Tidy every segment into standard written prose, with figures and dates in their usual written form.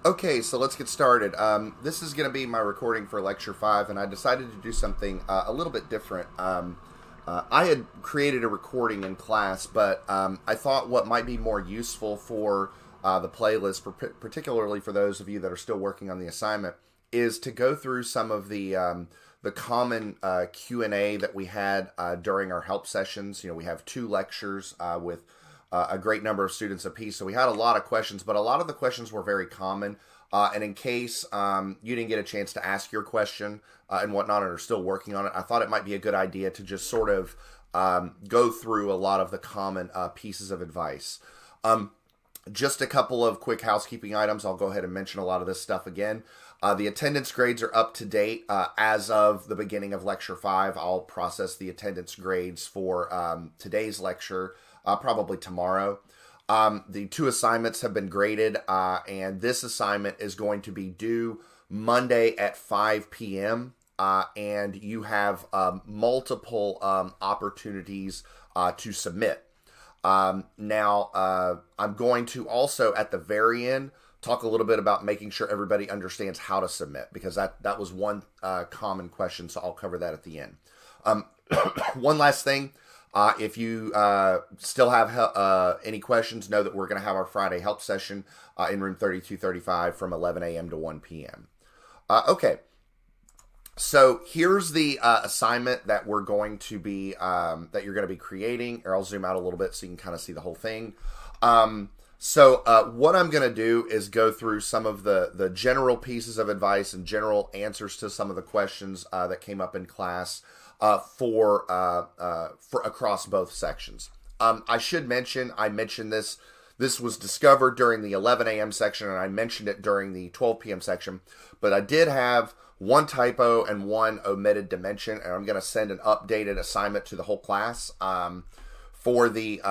Okay, so let's get started. This is going to be my recording for Lecture 5, and I decided to do something a little bit different. I had created a recording in class, but I thought what might be more useful for the playlist, particularly for those of you that are still working on the assignment, is to go through some of the common Q&A that we had during our help sessions. You know, we have 2 lectures with a great number of students apiece. So we had a lot of questions, but a lot of the questions were very common. And in case you didn't get a chance to ask your question and whatnot and are still working on it, I thought it might be a good idea to just sort of go through a lot of the common pieces of advice. Just a couple of quick housekeeping items. I'll go ahead and mention a lot of this stuff again. The attendance grades are up to date as of the beginning of Lecture 5. I'll process the attendance grades for today's lecture probably tomorrow. The 2 assignments have been graded, and this assignment is going to be due Monday at 5 p.m., and you have multiple opportunities to submit. Now, I'm going to also, at the very end, talk a little bit about making sure everybody understands how to submit, because that was one common question, so I'll cover that at the end. One last thing. If you still have any questions, know that we're going to have our Friday help session in room 3235 from 11 a.m. to 1 p.m. Okay, so here's the assignment that we're going to be that you're going to be creating. Or I'll zoom out a little bit so you can kind of see the whole thing. So what I'm going to do is go through some of the general pieces of advice and general answers to some of the questions that came up in class. For across both sections. I should mention, I mentioned this was discovered during the 11 a.m. section, and I mentioned it during the 12 p.m. section, but I did have 1 typo and 1 omitted dimension, and I'm going to send an updated assignment to the whole class for the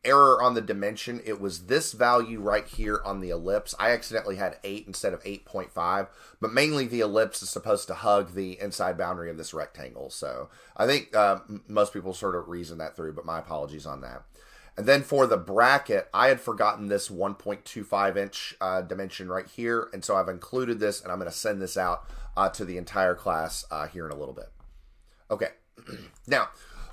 error on the dimension. It was this value right here on the ellipse. I accidentally had 8 instead of 8.5, but mainly the ellipse is supposed to hug the inside boundary of this rectangle. So I think most people sort of reason that through, but my apologies on that. And then for the bracket, I had forgotten this 1.25 inch dimension right here, and so I've included this, and I'm going to send this out to the entire class here in a little bit. Okay, now,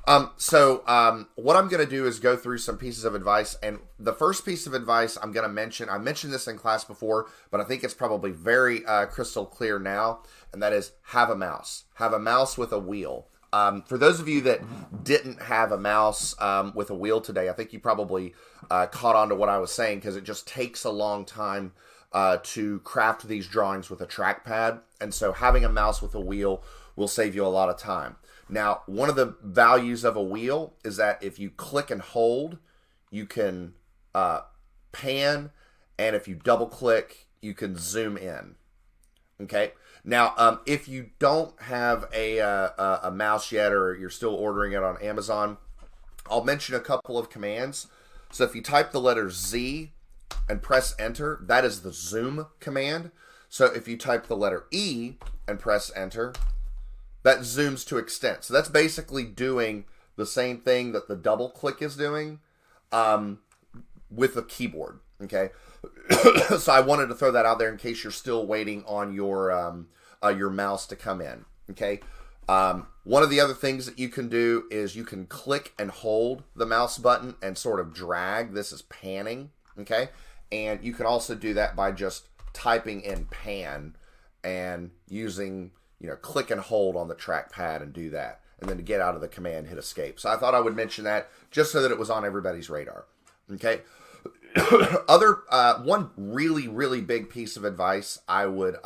what I'm going to do is go through some pieces of advice, and the first piece of advice I'm going to mention, I mentioned this in class before, but I think it's probably very crystal clear now, and that is have a mouse. Have a mouse with a wheel. For those of you that didn't have a mouse with a wheel today, I think you probably caught on to what I was saying, because it just takes a long time to craft these drawings with a trackpad, and so having a mouse with a wheel will save you a lot of time. Now, one of the values of a wheel is that if you click and hold, you can pan, and if you double click, you can zoom in. Okay. Now, if you don't have a mouse yet, or you're still ordering it on Amazon, I'll mention a couple of commands. So if you type the letter Z and press enter, that is the zoom command. So if you type the letter E and press enter, that zooms to extent. So that's basically doing the same thing that the double click is doing with the keyboard. Okay, so I wanted to throw that out there in case you're still waiting on your mouse to come in. Okay, one of the other things that you can do is you can click and hold the mouse button and sort of drag. This is panning. Okay, and you can also do that by just typing in pan and using, click and hold on the trackpad and do that. And then to get out of the command, hit escape. So I thought I would mention that just so that it was on everybody's radar. Okay. One really, really big piece of advice I would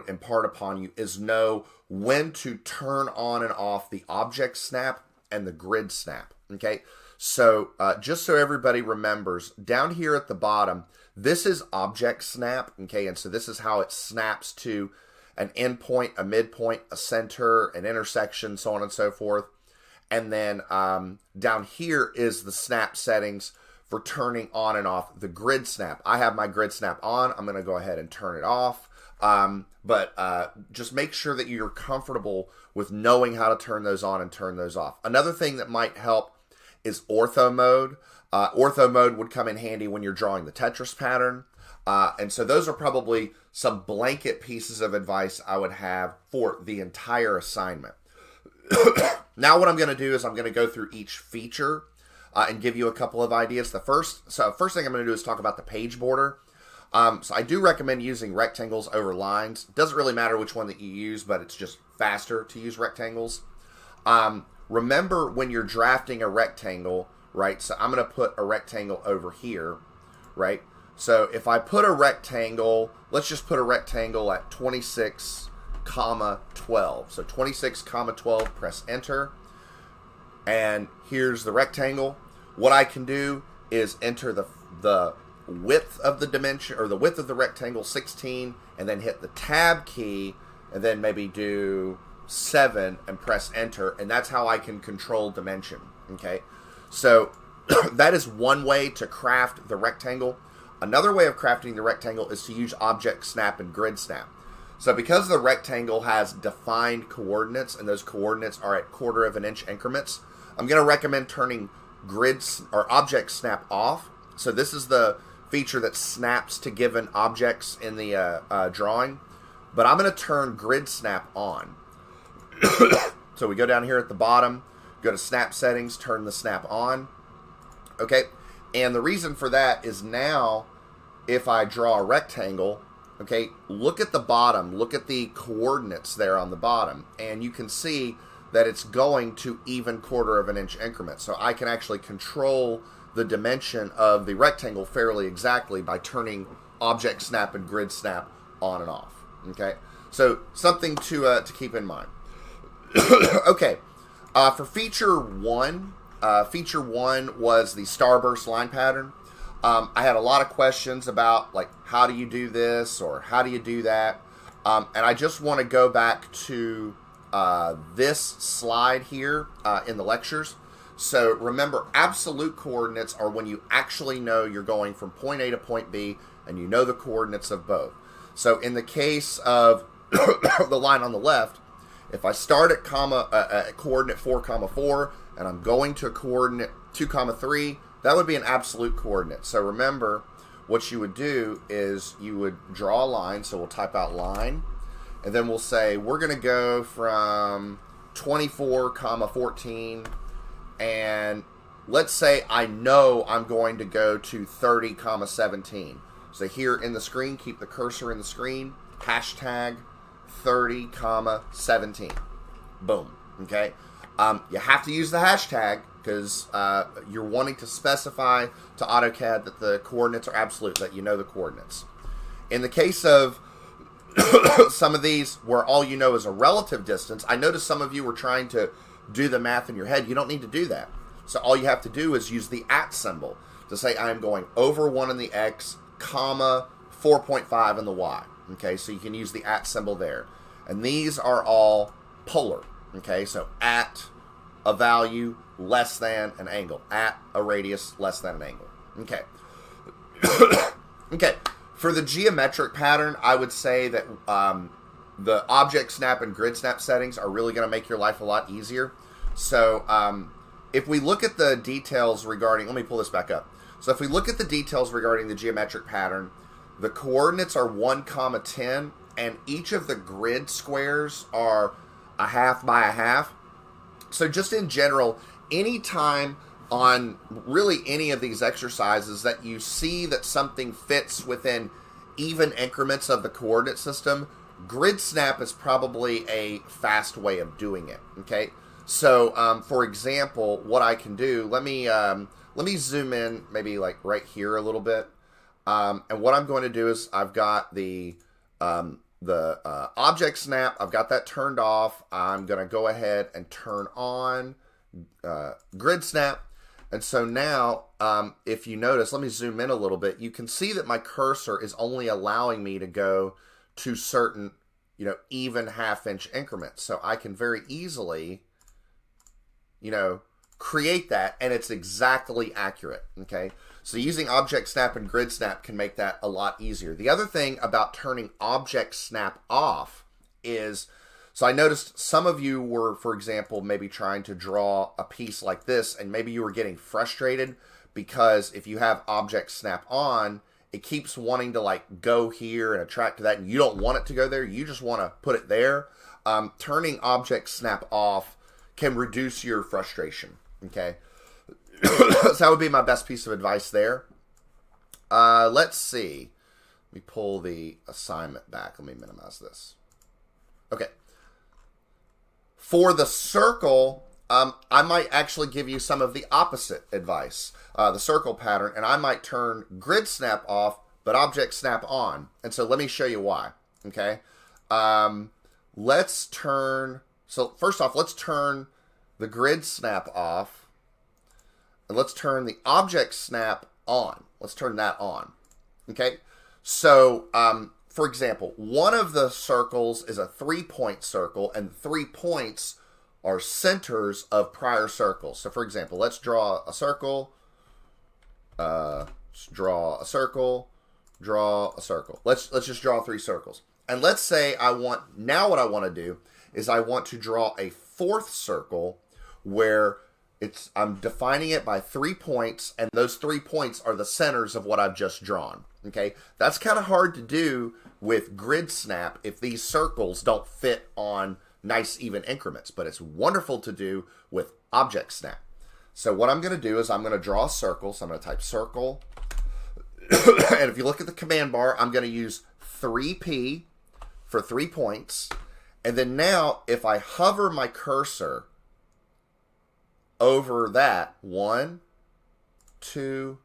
impart upon you is know when to turn on and off the object snap and the grid snap. Okay. So just so everybody remembers, down here at the bottom, this is object snap. Okay. And so this is how it snaps to an endpoint, a midpoint, a center, an intersection, so on and so forth. And then down here is the snap settings for turning on and off the grid snap. I have my grid snap on. I'm going to go ahead and turn it off. But just make sure that you're comfortable with knowing how to turn those on and turn those off. Another thing that might help is ortho mode. Ortho mode would come in handy when you're drawing the Tetris pattern. And so those are probably some blanket pieces of advice I would have for the entire assignment. Now what I'm going to do is I'm going to go through each feature and give you a couple of ideas. First thing I'm going to do is talk about the page border. So I do recommend using rectangles over lines. Doesn't really matter which one that you use, but it's just faster to use rectangles. Remember when you're drafting a rectangle, right? So I'm going to put a rectangle over here, right? So if I put a rectangle, let's just put a rectangle at 26, 12. So 26, 12, press enter. And here's the rectangle. What I can do is enter the width of the dimension, or the width of the rectangle, 16, and then hit the tab key, and then maybe do 7 and press enter, and that's how I can control dimension. Okay, so that is one way to craft the rectangle. Another way of crafting the rectangle is to use object snap and grid snap. So because the rectangle has defined coordinates, and those coordinates are at 1/4 of an inch increments, I'm going to recommend turning grids or object snap off. So this is the feature that snaps to given objects in the drawing, but I'm going to turn grid snap on. So we go down here at the bottom, go to snap settings, turn the snap on. Okay, and the reason for that is now if I draw a rectangle, okay, look at the bottom, look at the coordinates there on the bottom, and you can see that it's going to even 1/4 of an inch increments. So I can actually control the dimension of the rectangle fairly exactly by turning object snap and grid snap on and off. Okay, so something to keep in mind. Okay, for feature one was the Starburst line pattern. I had a lot of questions about, like, how do you do this or how do you do that? And I just want to go back to this slide here in the lectures. So remember, absolute coordinates are when you actually know you're going from point A to point B and you know the coordinates of both. So in the case of the line on the left, if I start at coordinate 4, 4, and I'm going to coordinate 2, 3, that would be an absolute coordinate. So remember, what you would do is you would draw a line. So we'll type out line, and then we'll say we're going to go from 24, 14, and let's say I know I'm going to go to 30, 17. So here in the screen, keep the cursor in the screen, hashtag 30, 17. Boom. Okay. You have to use the hashtag because you're wanting to specify to AutoCAD that the coordinates are absolute, that you know the coordinates. In the case of some of these where all you know is a relative distance, I noticed some of you were trying to do the math in your head. You don't need to do that. So all you have to do is use the @ symbol to say I am going over 1 in the X, comma 4.5 in the Y. Okay, so you can use the @ symbol there. And these are all polar. Okay, so at a value less than an angle, at a radius less than an angle. Okay. Okay, for the geometric pattern, I would say that the object snap and grid snap settings are really going to make your life a lot easier. So if we look at the details regarding, let me pull this back up. So if we look at the details regarding the geometric pattern, the coordinates are 1, 10, and each of the grid squares are 1/2 by 1/2. So just in general, anytime on really any of these exercises that you see that something fits within even increments of the coordinate system, grid snap is probably a fast way of doing it. Okay, so for example, what I can do, let me zoom in maybe like right here a little bit, and what I'm going to do is I've got the object snap, I've got that turned off. I'm going to go ahead and turn on grid snap. And so now, if you notice, let me zoom in a little bit. You can see that my cursor is only allowing me to go to certain, even 1/2 inch increments. So I can very easily, create that, and it's exactly accurate. Okay. So using object snap and grid snap can make that a lot easier. The other thing about turning object snap off is, so I noticed some of you were, for example, maybe trying to draw a piece like this, and maybe you were getting frustrated because if you have object snap on, it keeps wanting to like go here and attract to that, and you don't want it to go there. You just want to put it there. Turning object snap off can reduce your frustration. Okay, so that would be my best piece of advice there. Let's see. Let me pull the assignment back. Let me minimize this. Okay. For the circle, I might actually give you some of the opposite advice, the circle pattern, and I might turn grid snap off, but object snap on. And so let me show you why, okay? Let's turn, so first off, let's turn the grid snap off, and let's turn the object snap on. Let's turn that on, okay? So, for example, one of the circles is a 3-point circle, and 3 points are centers of prior circles. So, for example, let's draw a circle, draw a circle, draw a circle. Let's just draw 3 circles. And let's say now what I want to do is I want to draw a 4th circle where I'm defining it by 3 points, and those 3 points are the centers of what I've just drawn. Okay, that's kind of hard to do with grid snap if these circles don't fit on nice even increments, but it's wonderful to do with object snap. So what I'm going to do is I'm going to draw a circle. So I'm going to type circle, and if you look at the command bar, I'm going to use 3P for 3 points, and then now if I hover my cursor over that, 1, 2,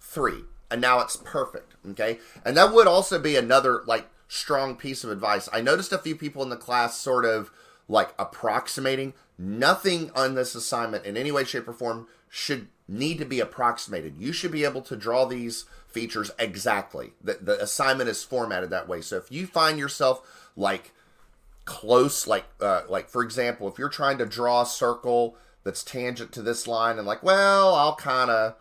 3. And now it's perfect, okay? And that would also be another, like, strong piece of advice. I noticed a few people in the class sort of, like, approximating. Nothing on this assignment in any way, shape, or form should need to be approximated. You should be able to draw these features exactly. The assignment is formatted that way. So if you find yourself, like, close, like for example, if you're trying to draw a circle that's tangent to this line and like, well, I'll kind of,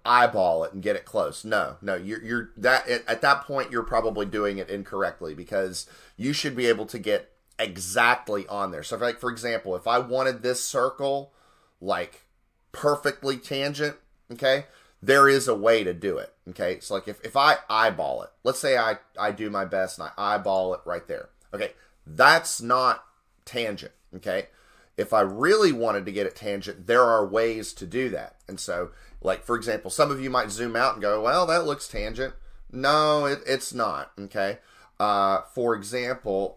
eyeball it and get it close. No, you're at that point, you're probably doing it incorrectly, because you should be able to get exactly on there. So for example, if I wanted this circle like perfectly tangent, okay, there is a way to do it. Okay. So like if I eyeball it, let's say I do my best and I eyeball it right there. Okay. That's not tangent. Okay. If I really wanted to get it tangent, there are ways to do that. And so, like, for example, some of you might zoom out and go, well, that looks tangent. No, it's not, okay? For example,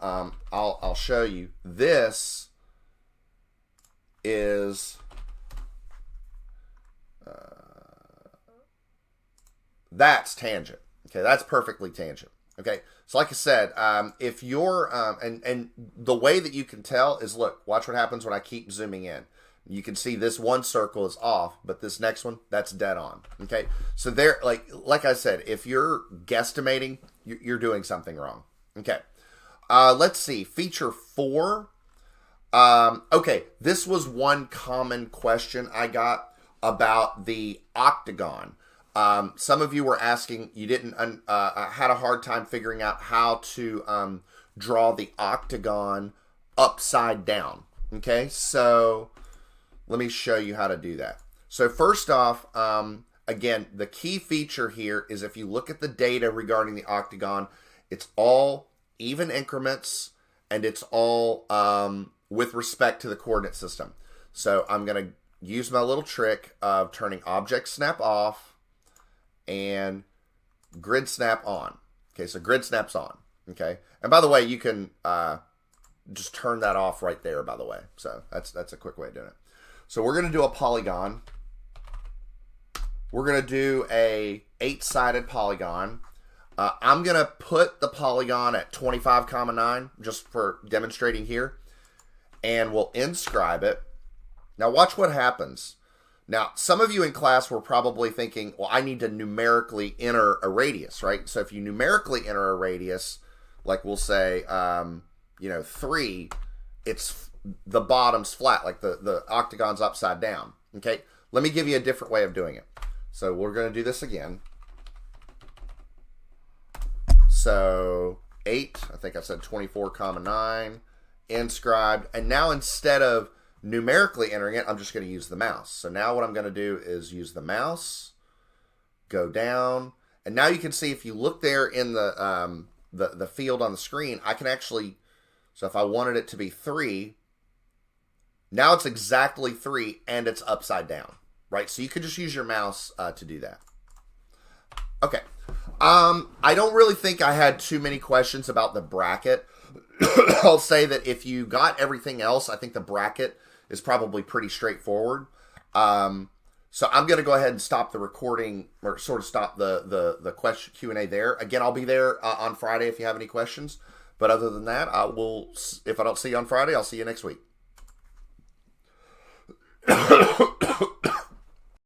I'll show you. This is, that's tangent, okay? That's perfectly tangent, okay? So like I said, if you're, and the way that you can tell is, look, watch what happens when I keep zooming in. You can see this one circle is off, but this next one, that's dead on. Okay, so there, like I said, if you're guesstimating, you're doing something wrong. Okay, let's see, feature 4. Okay, this was one common question I got about the octagon. Some of you were asking, you didn't, had a hard time figuring out how to draw the octagon upside down. Okay, so let me show you how to do that. So first off, again, the key feature here is if you look at the data regarding the octagon, it's all even increments, and it's all with respect to the coordinate system. So I'm going to use my little trick of turning object snap off and grid snap on. Okay, so grid snaps on. Okay, and by the way, you can just turn that off right there, by the way. So that's a quick way of doing it. So we're going to do a polygon. We're going to do a 8-sided polygon. I'm going to put the polygon at 25,9 just for demonstrating here. And we'll inscribe it. Now watch what happens. Now, some of you in class were probably thinking, well, I need to numerically enter a radius, right? So if you numerically enter a radius, like we'll say, 3, it's the bottom's flat, like the octagon's upside down. Okay, let me give you a different way of doing it. So we're going to do this again. So 8, I think I said 24,9, inscribed. And now instead of numerically entering it, I'm just going to use the mouse. So now what I'm going to do is use the mouse, go down, and now you can see if you look there in the field on the screen, I can actually, so if I wanted it to be 3, now it's exactly 3 and it's upside down, right? So you could just use your mouse to do that. Okay. I don't really think I had too many questions about the bracket. I'll say that if you got everything else, I think the bracket is probably pretty straightforward. So I'm going to go ahead and stop the recording, or sort of stop the question Q&A there. Again, I'll be there on Friday if you have any questions. But other than that, if I don't see you on Friday, I'll see you next week.